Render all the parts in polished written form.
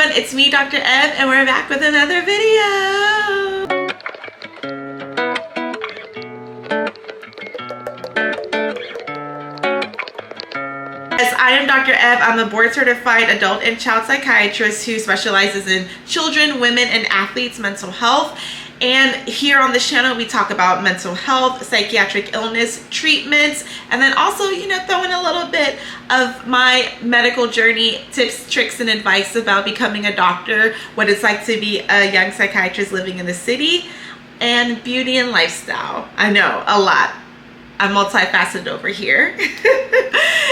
everyone, it's me, Dr. Ev, and we're back with another video. Yes, I am Dr. Ev. I'm a board certified adult and child psychiatrist who specializes in children, women, and athletes' mental health. And here on this channel, we talk about mental health, psychiatric illness, treatments, and then also, throw in a little bit of my medical journey, tips, tricks, and advice about becoming a doctor, what it's like to be a young psychiatrist living in the city, and beauty and lifestyle. I know, a lot. I'm multifaceted over here.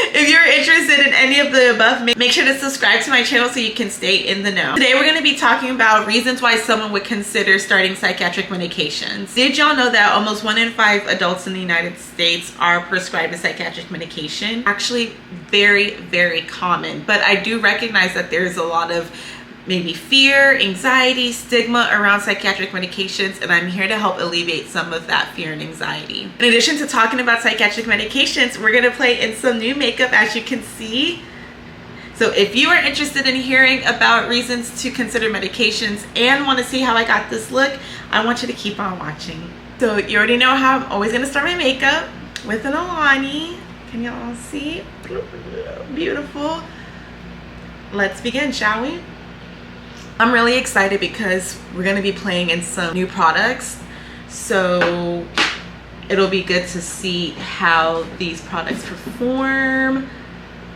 If you're interested in any of the above, make sure to subscribe to my channel so you can stay in the know. Today we're going to be talking about reasons why someone would consider starting psychiatric medications. Did y'all know that almost 1 in 5 adults in the United States are prescribed a psychiatric medication? Actually, very, very common. But I do recognize that there's a lot of maybe fear, anxiety, stigma around psychiatric medications, and I'm here to help alleviate some of that fear and anxiety. In addition to talking about psychiatric medications, we're gonna play in some new makeup, as you can see. So if you are interested in hearing about reasons to consider medications and want to see how I got this look, I want you to keep on watching. So you already know how I'm always gonna start my makeup with an Alani. Can y'all see? Beautiful. Let's begin, shall we? I'm really excited because we're going to be playing in some new products, so it'll be good to see how these products perform.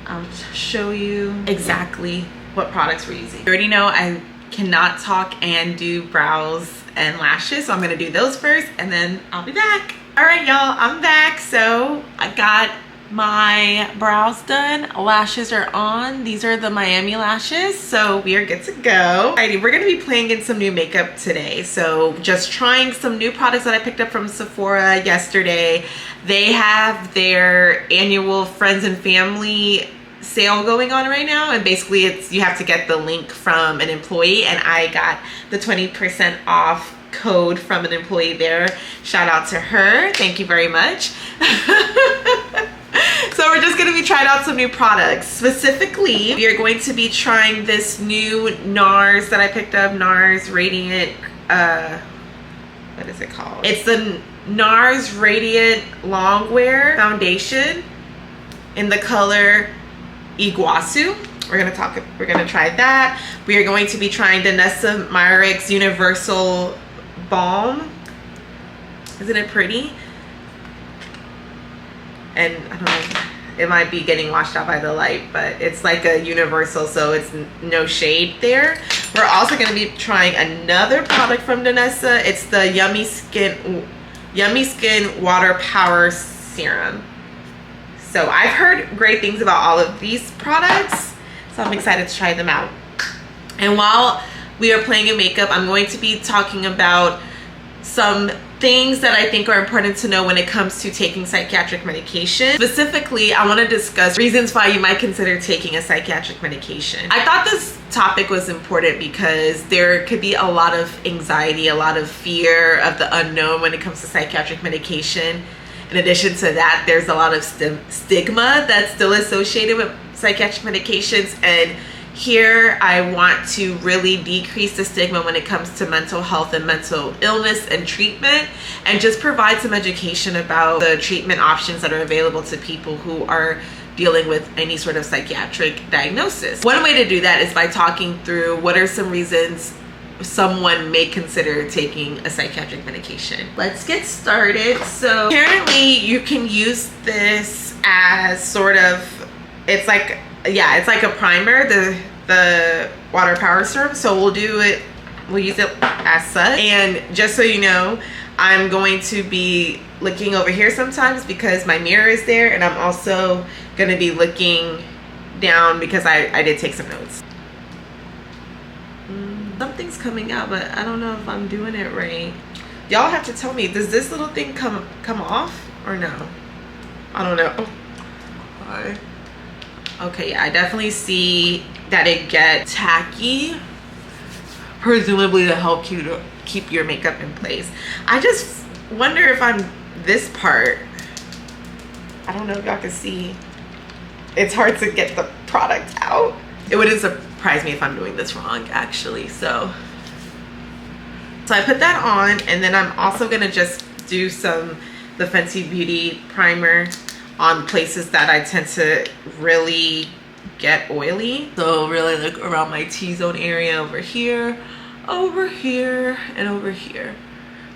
I'll show you exactly what products we're using. You already know I cannot talk and do brows and lashes, so I'm going to do those first and then I'll be back. All right, y'all, I'm back. So I got my brows done, lashes are on. These are the Miami lashes, so we are good to go. Alrighty, we're gonna be playing in some new makeup today. So just trying some new products that I picked up from Sephora yesterday. They have their annual friends and family sale going on right now, and basically you have to get the link from an employee, and I got the 20% off code from an employee there. Shout out to her, thank you very much. So we're just going to be trying out some new products. Specifically, we are going to be trying this new NARS that I picked up, NARS Radiant, what is it called? It's the NARS Radiant Longwear Foundation in the color Iguazu. We're gonna try that. We are going to be trying Danessa Myricks Universal Balm. Isn't it pretty? And I don't know, it might be getting washed out by the light, but it's like a universal, so it's no shade there. We're also going to be trying another product from Danessa. It's the Yummy Skin Water Power Serum. So I've heard great things about all of these products, so I'm excited to try them out. And while we are playing in makeup, I'm going to be talking about some things that I think are important to know when it comes to taking psychiatric medication. Specifically, I want to discuss reasons why you might consider taking a psychiatric medication. I thought this topic was important because there could be a lot of anxiety, a lot of fear of the unknown when it comes to psychiatric medication. In addition to that, there's a lot of stigma that's still associated with psychiatric medications, and here I want to really decrease the stigma when it comes to mental health and mental illness and treatment, and just provide some education about the treatment options that are available to people who are dealing with any sort of psychiatric diagnosis. One way to do that is by talking through what are some reasons someone may consider taking a psychiatric medication. Let's get started. So apparently you can use this as sort of, it's like a primer, the water power serum. So we'll use it as such. And just so you know, I'm going to be looking over here sometimes because my mirror is there, and I'm also going to be looking down because I did take some notes. Something's coming out, but I don't know if I'm doing it right. Y'all have to tell me, does this little thing come off or no? I don't know. Hi. Okay, yeah, I definitely see that it gets tacky, presumably to help you to keep your makeup in place. I just wonder if I'm this part. I don't know if y'all can see. It's hard to get the product out. It is a surprise me if I'm doing this wrong, actually. So I put that on, and then I'm also gonna just do the Fenty Beauty primer on places that I tend to really get oily. So really like around my T-zone area, over here, and over here.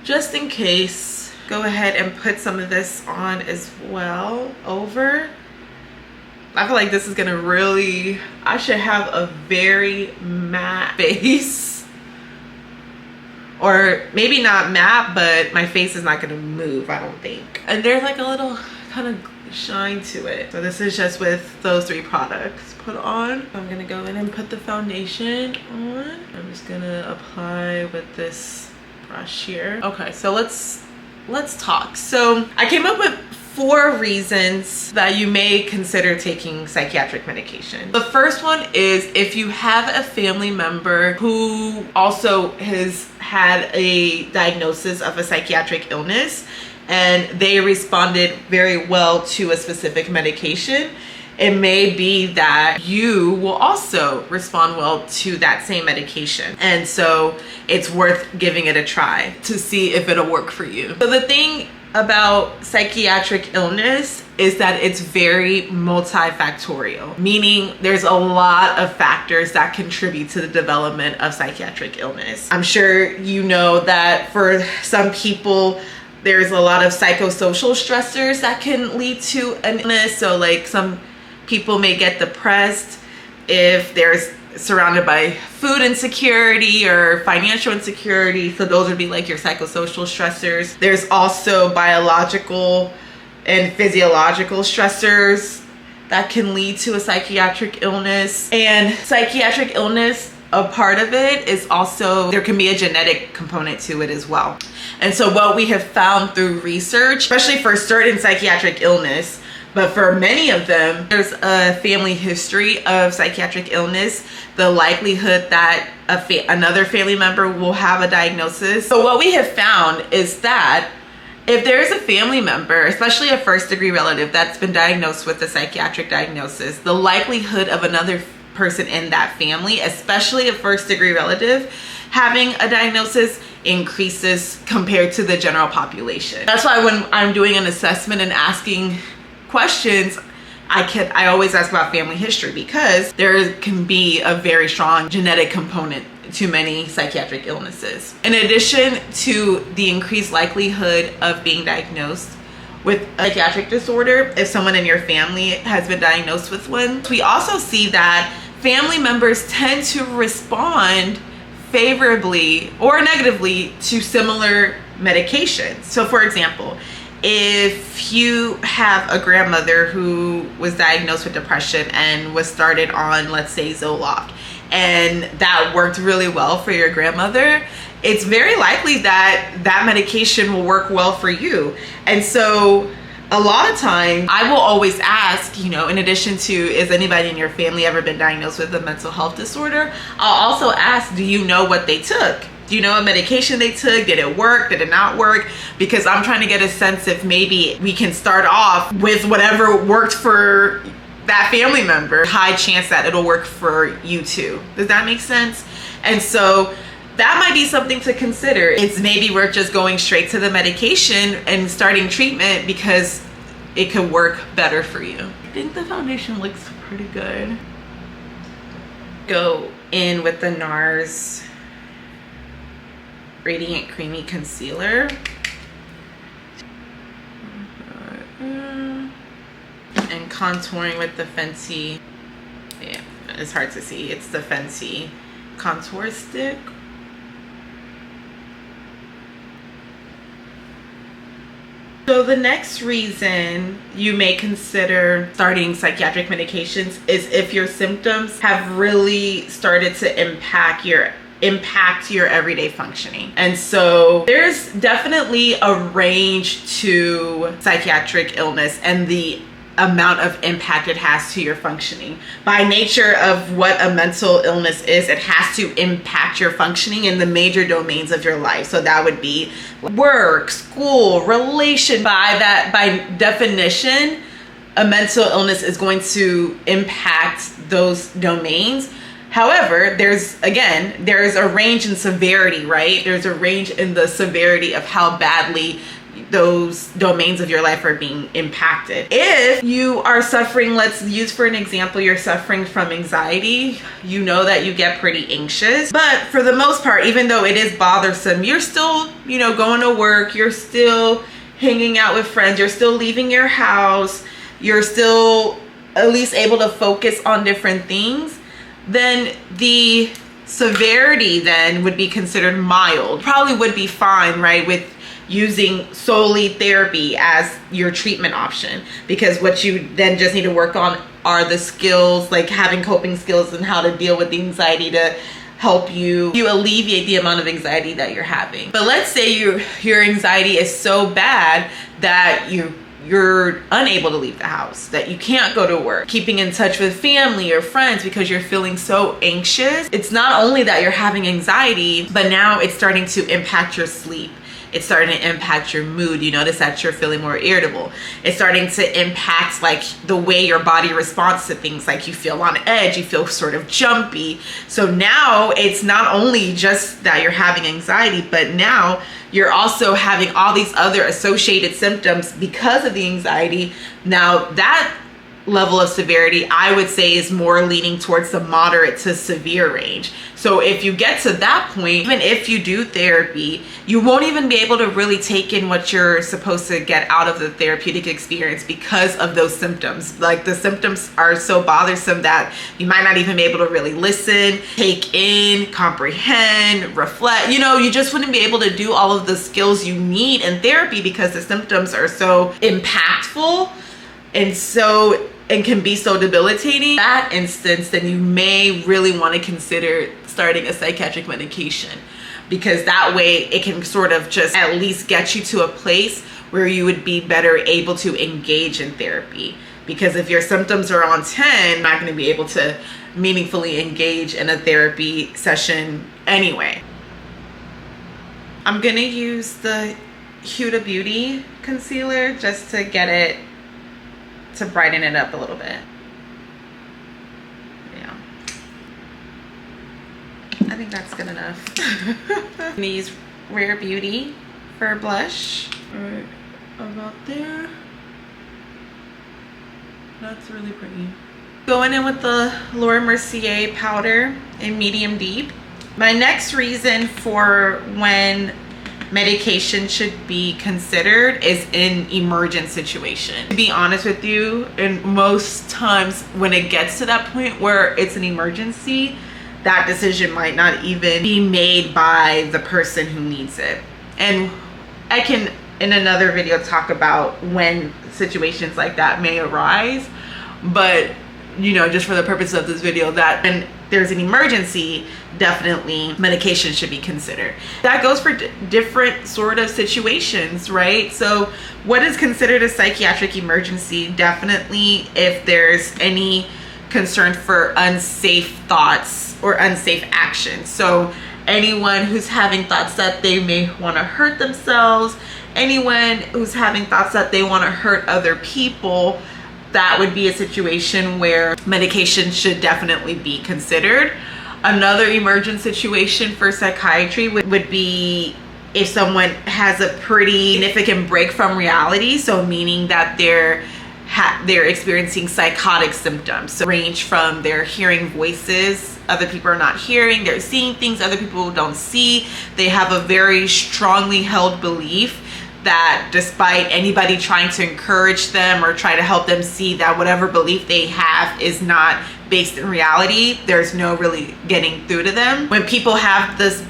Just in case, go ahead and put some of this on as well over. I feel like this is gonna really, I should have a very matte face. Or maybe not matte, but my face is not gonna move, I don't think. And there's like a little kind of shine to it. So this is just with those 3 products put on. I'm gonna go in and put the foundation on. I'm just gonna apply with this brush here. Okay, so let's talk. So I came up with 4 reasons that you may consider taking psychiatric medication. The first one is if you have a family member who also has had a diagnosis of a psychiatric illness and they responded very well to a specific medication, it may be that you will also respond well to that same medication. And so it's worth giving it a try to see if it'll work for you. So the thing about psychiatric illness is that it's very multifactorial, meaning there's a lot of factors that contribute to the development of psychiatric illness. I'm sure you know that for some people, there's a lot of psychosocial stressors that can lead to an illness. So like some people may get depressed if they're surrounded by food insecurity or financial insecurity. So those would be like your psychosocial stressors. There's also biological and physiological stressors that can lead to a psychiatric illness. And psychiatric illness, a part of it is also, there can be a genetic component to it as well. And so what we have found through research, especially for certain psychiatric illness, but for many of them, there's a family history of psychiatric illness, the likelihood that another family member will have a diagnosis. So what we have found is that if there's a family member, especially a first-degree relative that's been diagnosed with a psychiatric diagnosis, the likelihood of another person in that family, especially a first-degree relative, having a diagnosis increases compared to the general population. That's why when I'm doing an assessment and asking questions, I always ask about family history, because there can be a very strong genetic component to many psychiatric illnesses. In addition to the increased likelihood of being diagnosed with a psychiatric disorder, if someone in your family has been diagnosed with one, we also see that family members tend to respond favorably or negatively to similar medications. So for example, if you have a grandmother who was diagnosed with depression and was started on, let's say, Zoloft, and that worked really well for your grandmother, it's very likely that that medication will work well for you. And so a lot of times I will always ask, you know, in addition to, is anybody in your family ever been diagnosed with a mental health disorder? I'll also ask, do you know what they took? Do you know what medication they took? Did it work? Did it not work? Because I'm trying to get a sense if maybe we can start off with whatever worked for that family member. High chance that it'll work for you too. Does that make sense? And so that might be something to consider. It's maybe worth just going straight to the medication and starting treatment because it could work better for you. I think the foundation looks pretty good. Go in with the NARS Radiant Creamy Concealer. And contouring with the Fenty, yeah, it's hard to see. It's the Fenty contour stick. So the next reason you may consider starting psychiatric medications is if your symptoms have really started to impact your everyday functioning. And so there's definitely a range to psychiatric illness and the amount of impact it has to your functioning. By nature of what a mental illness is, it has to impact your functioning in the major domains of your life. So that would be work, school, relation. By definition, a mental illness is going to impact those domains. However, there's a range in severity, right? There's a range in the severity of how badly those domains of your life are being impacted. If you are suffering, let's use for an example, you're suffering from anxiety, you know that you get pretty anxious, but for the most part, even though it is bothersome, you're still, you know, going to work, you're still hanging out with friends, you're still leaving your house, you're still at least able to focus on different things, then the severity then would be considered mild. Probably would be fine, right, with using solely therapy as your treatment option, because what you then just need to work on are the skills, like having coping skills and how to deal with the anxiety to help you alleviate the amount of anxiety that you're having. But let's say your anxiety is so bad that you're unable to leave the house, that you can't go to work, keeping in touch with family or friends because you're feeling so anxious. It's not only that you're having anxiety, but now it's starting to impact your sleep. It's starting to impact your mood. You notice that you're feeling more irritable. It's starting to impact like the way your body responds to things. Like you feel on edge, you feel sort of jumpy. So now it's not only just that you're having anxiety, but now you're also having all these other associated symptoms because of the anxiety. Now that level of severity, I would say, is more leaning towards the moderate to severe range. So if you get to that point, even if you do therapy, you won't even be able to really take in what you're supposed to get out of the therapeutic experience because of those symptoms. Like the symptoms are so bothersome that you might not even be able to really listen, take in, comprehend, reflect. You know, you just wouldn't be able to do all of the skills you need in therapy because the symptoms are so impactful and can be so debilitating. In that instance, then you may really want to consider starting a psychiatric medication, because that way it can sort of just at least get you to a place where you would be better able to engage in therapy. Because if your symptoms are on 10, you're not going to be able to meaningfully engage in a therapy session anyway. I'm going to use the Huda Beauty concealer just to get it to brighten it up a little bit. Yeah, I think that's good enough. I'm gonna use Rare Beauty for blush. Right about there. That's really pretty. Going in with the Laura Mercier powder in medium deep. My next reason for when medication should be considered is in emergent situation. To be honest with you, and most times when it gets to that point where it's an emergency, that decision might not even be made by the person who needs it. And I can in another video talk about when situations like that may arise, but you know, just for the purpose of this video, that when there's an emergency, definitely medication should be considered. That goes for different sort of situations, right? So what is considered a psychiatric emergency? Definitely if there's any concern for unsafe thoughts or unsafe actions. So anyone who's having thoughts that they may want to hurt themselves, anyone who's having thoughts that they want to hurt other people, that would be a situation where medication should definitely be considered. Another emergent situation for psychiatry would be if someone has a pretty significant break from reality, so meaning that they're experiencing psychotic symptoms. So range from they're hearing voices other people are not hearing, they're seeing things other people don't see, they have a very strongly held belief that despite anybody trying to encourage them or try to help them see that whatever belief they have is not based in reality, there's no really getting through to them. When people have this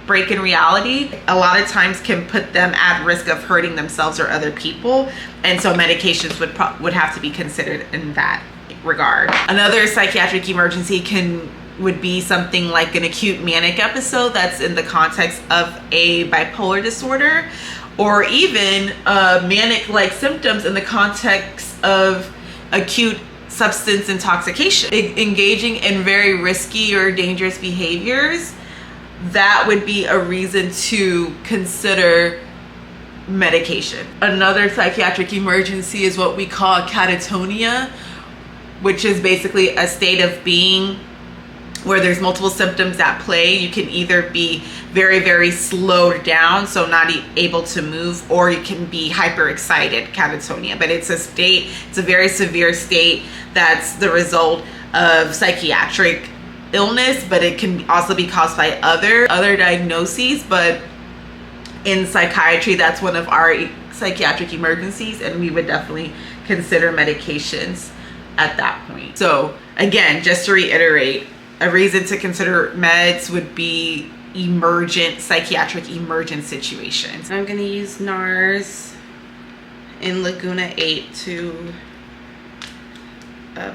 break in reality, a lot of times can put them at risk of hurting themselves or other people, and so medications would have to be considered in that regard. Another psychiatric emergency would be something like an acute manic episode that's in the context of a bipolar disorder, or even manic-like symptoms in the context of acute substance intoxication. Engaging in very risky or dangerous behaviors, that would be a reason to consider medication. Another psychiatric emergency is what we call catatonia, which is basically a state of being where there's multiple symptoms at play. You can either be very, very slowed down, so not able to move, or you can be hyperexcited, catatonia. But it's a state, it's a very severe state that's the result of psychiatric illness, but it can also be caused by other diagnoses. But in psychiatry, that's one of our psychiatric emergencies, and we would definitely consider medications at that point. So again, just to reiterate, a reason to consider meds would be psychiatric emergent situations. I'm going to use NARS in Laguna 8 to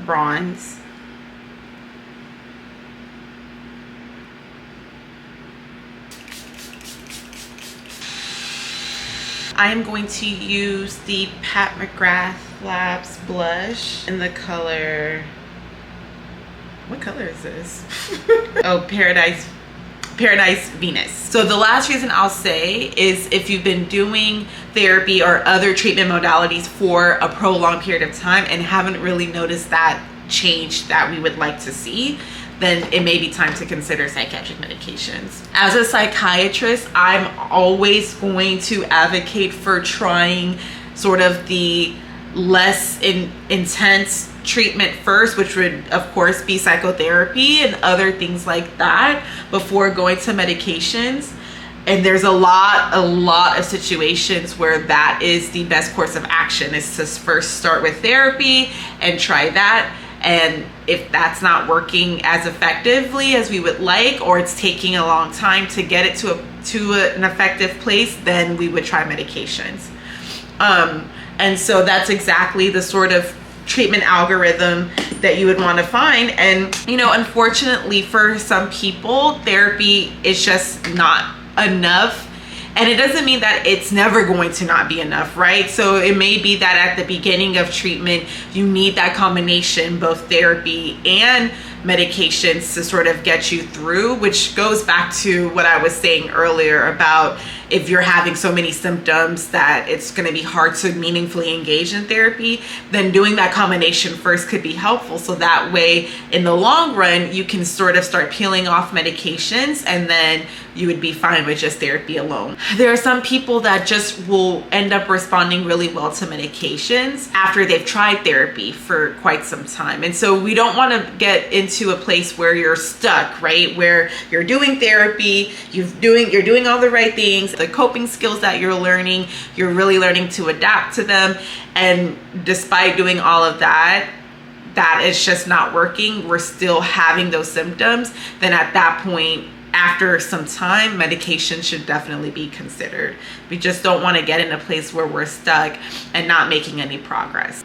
bronze. I'm going to use the Pat McGrath Labs blush in the color, what color is this? Oh, Paradise Venus. So the last reason I'll say is if you've been doing therapy or other treatment modalities for a prolonged period of time and haven't really noticed that change that we would like to see, then it may be time to consider psychiatric medications. As a psychiatrist, I'm always going to advocate for trying sort of the less intense treatment first, which would of course be psychotherapy and other things like that, before going to medications. And there's a lot of situations where that is the best course of action, is to first start with therapy and try that. And if that's not working as effectively as we would like, or it's taking a long time to get it to an effective place, then we would try medications. And so that's exactly the sort of treatment algorithm that you would want to find. And you know, unfortunately for some people, therapy is just not enough. And it doesn't mean that it's never going to not be enough, right? So it may be that at the beginning of treatment, you need that combination, both therapy and medications, to sort of get you through, which goes back to what I was saying earlier about if you're having so many symptoms that it's going to be hard to meaningfully engage in therapy, then doing that combination first could be helpful. So that way, in the long run, you can sort of start peeling off medications, and then you would be fine with just therapy alone. There are some people that just will end up responding really well to medications after they've tried therapy for quite some time. And so we don't want to get into a place where you're stuck, right? Where you're doing therapy, you're doing all the right things, the coping skills that you're learning, you're really learning to adapt to them. And despite doing all of that, that is just not working. We're still having those symptoms. Then at that point, after some time, medication should definitely be considered. We just don't want to get in a place where we're stuck and not making any progress.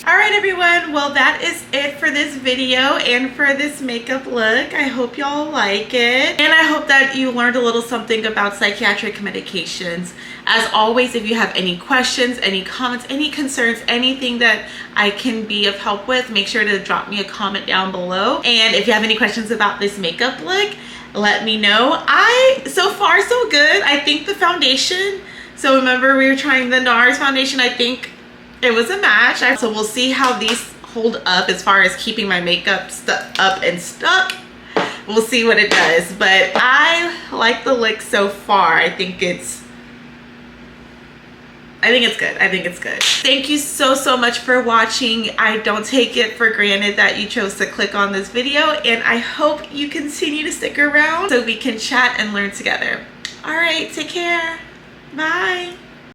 All right, everyone. Well, that is it for this video and for this makeup look. I hope y'all like it. And I hope that you learned a little something about psychiatric medications. As always, if you have any questions, any comments, any concerns, anything that I can be of help with, make sure to drop me a comment down below. And if you have any questions about this makeup look, let me know. So far so good. I think the foundation, so remember we were trying the NARS foundation, I think it was a match. So we'll see how these hold up as far as keeping my makeup up and stuck. We'll see what it does, but I like the look so far. I think it's good. I think it's good. Thank you so much for watching. I don't take it for granted that you chose to click on this video, and I hope you continue to stick around so we can chat and learn together. All right, take care. Bye.